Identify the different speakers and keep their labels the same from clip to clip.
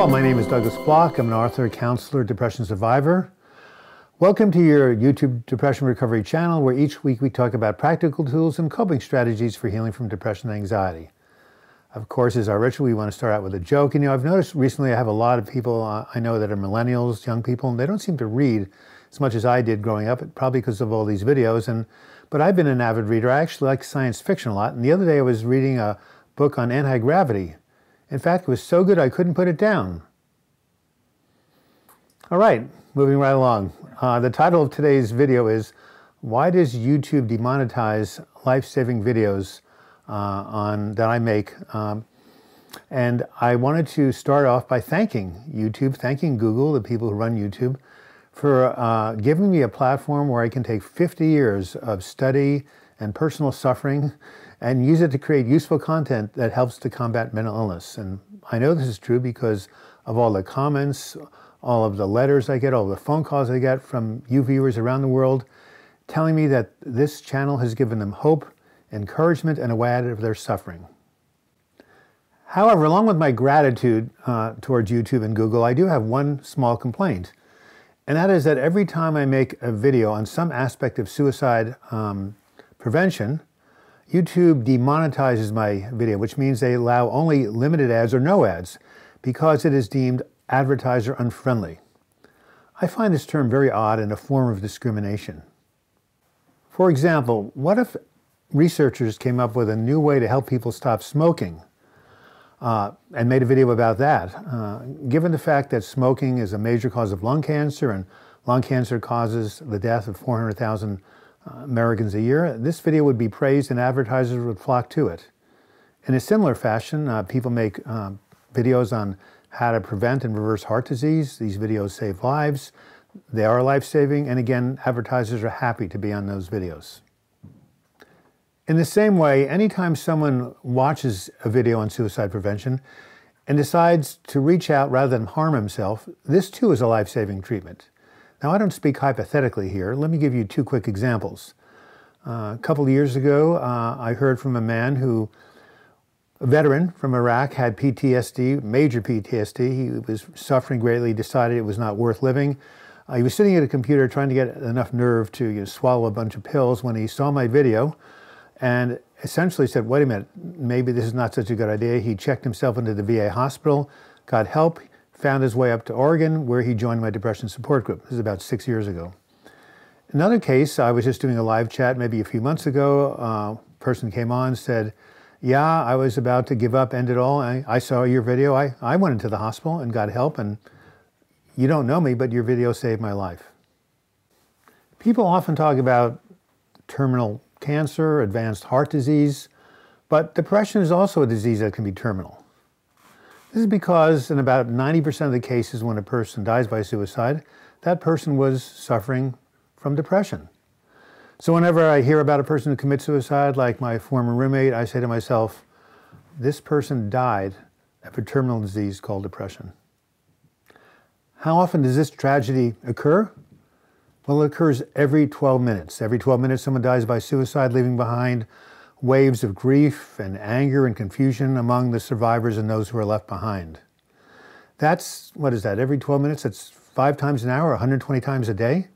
Speaker 1: Hello, my name is Douglas Block. I'm an author, counselor, depression survivor. Welcome to your YouTube Depression Recovery channel, where each week we talk about practical tools and coping strategies for healing from depression and anxiety. Of course, as our ritual, we want to start out with a joke. And I've noticed recently I have a lot of people I know that are millennials, young people, and they don't seem to read as much as I did growing up, probably because of all these videos. But I've been an avid reader. I actually like science fiction a lot. And the other day I was reading a book on anti-gravity. In fact, it was so good I couldn't put it down. All right, moving right along. The title of today's video is, Why Does YouTube Demonetize Life-Saving Videos that I make? And I wanted to start off by thanking YouTube, thanking Google, the people who run YouTube, for giving me a platform where I can take 50 years of study and personal suffering and use it to create useful content that helps to combat mental illness. And I know this is true because of all the comments, all of the letters I get, all the phone calls I get from you viewers around the world telling me that this channel has given them hope, encouragement, and a way out of their suffering. However, along with my gratitude towards YouTube and Google, I do have one small complaint. And that is that every time I make a video on some aspect of suicide prevention, YouTube demonetizes my video, which means they allow only limited ads or no ads because it is deemed advertiser unfriendly. I find this term very odd and a form of discrimination. For example, what if researchers came up with a new way to help people stop smoking and made a video about that? Given the fact that smoking is a major cause of lung cancer and lung cancer causes the death of 400,000 Americans a year, this video would be praised and advertisers would flock to it. In a similar fashion, people make videos on how to prevent and reverse heart disease. These videos save lives. They are life-saving, and again, advertisers are happy to be on those videos. In the same way, anytime someone watches a video on suicide prevention and decides to reach out rather than harm himself, this too is a life-saving treatment. Now, I don't speak hypothetically here. Let me give you two quick examples. A couple of years ago, I heard from a veteran from Iraq, had PTSD, major PTSD. He was suffering greatly, decided it was not worth living. He was sitting at a computer trying to get enough nerve to swallow a bunch of pills when he saw my video and essentially said, wait a minute, maybe this is not such a good idea. He checked himself into the VA hospital, got help, found his way up to Oregon, where he joined my depression support group. This is about 6 years ago. Another case, I was just doing a live chat maybe a few months ago. A person came on, said, yeah, I was about to give up, end it all. I saw your video. I went into the hospital and got help, and you don't know me, but your video saved my life. People often talk about terminal cancer, advanced heart disease, but depression is also a disease that can be terminal. This is because in about 90% of the cases when a person dies by suicide, that person was suffering from depression. So whenever I hear about a person who commits suicide, like my former roommate, I say to myself, this person died of a terminal disease called depression. How often does this tragedy occur? Well, it occurs every 12 minutes. Every 12 minutes someone dies by suicide, leaving behind waves of grief and anger and confusion among the survivors and those who are left behind. That's, what is that, every 12 minutes? That's 5 times an hour, 120 times a day?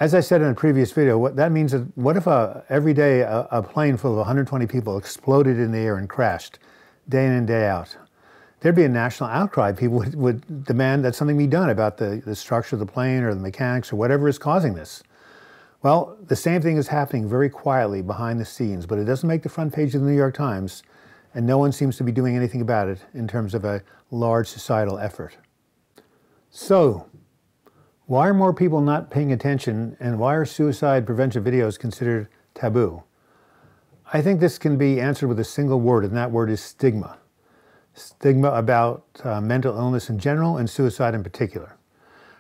Speaker 1: As I said in a previous video, that means that what if every day a plane full of 120 people exploded in the air and crashed day in and day out? There'd be a national outcry. People would demand that something be done about the structure of the plane or the mechanics or whatever is causing this. Well, the same thing is happening very quietly behind the scenes, but it doesn't make the front page of the New York Times, and no one seems to be doing anything about it in terms of a large societal effort. So, why are more people not paying attention, and why are suicide prevention videos considered taboo? I think this can be answered with a single word, and that word is stigma. Stigma about mental illness in general and suicide in particular.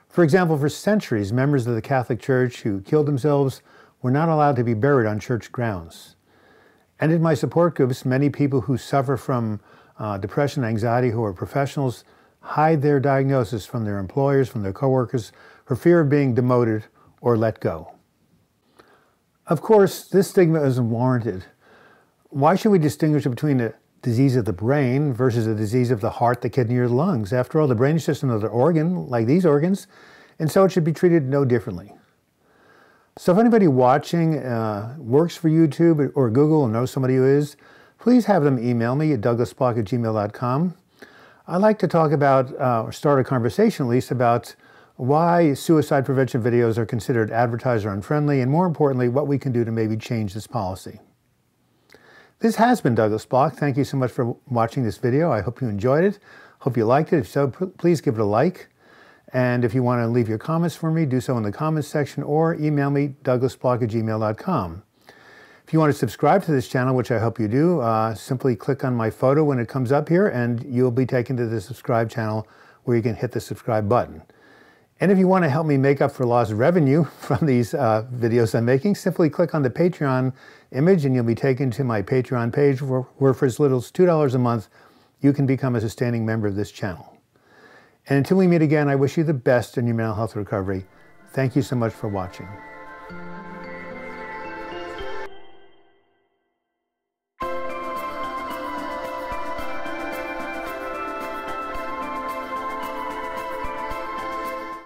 Speaker 1: For example, for centuries, members of the Catholic Church who killed themselves were not allowed to be buried on church grounds. And in my support groups, many people who suffer from depression and anxiety, who are professionals, hide their diagnosis from their employers, from their coworkers, for fear of being demoted or let go. Of course, this stigma isn't warranted. Why should we distinguish between a disease of the brain versus a disease of the heart, the kidney, or the lungs. After all, the brain is just another organ, like these organs, and so it should be treated no differently. So if anybody watching works for YouTube or Google and knows somebody who is, please have them email me at douglasblock@gmail.com. I'd like to talk about, or start a conversation at least, about why suicide prevention videos are considered advertiser unfriendly, and more importantly, what we can do to maybe change this policy. This has been Douglas Block. Thank you so much for watching this video. I hope you enjoyed it. Hope you liked it. If so, please give it a like. And if you want to leave your comments for me, do so in the comments section or email me, douglasblock@gmail.com. If you want to subscribe to this channel, which I hope you do, simply click on my photo when it comes up here and you'll be taken to the subscribe channel where you can hit the subscribe button. And if you want to help me make up for lost revenue from these videos I'm making, simply click on the Patreon image and you'll be taken to my Patreon page where for as little as $2 a month, you can become a sustaining member of this channel. And until we meet again, I wish you the best in your mental health recovery. Thank you so much for watching.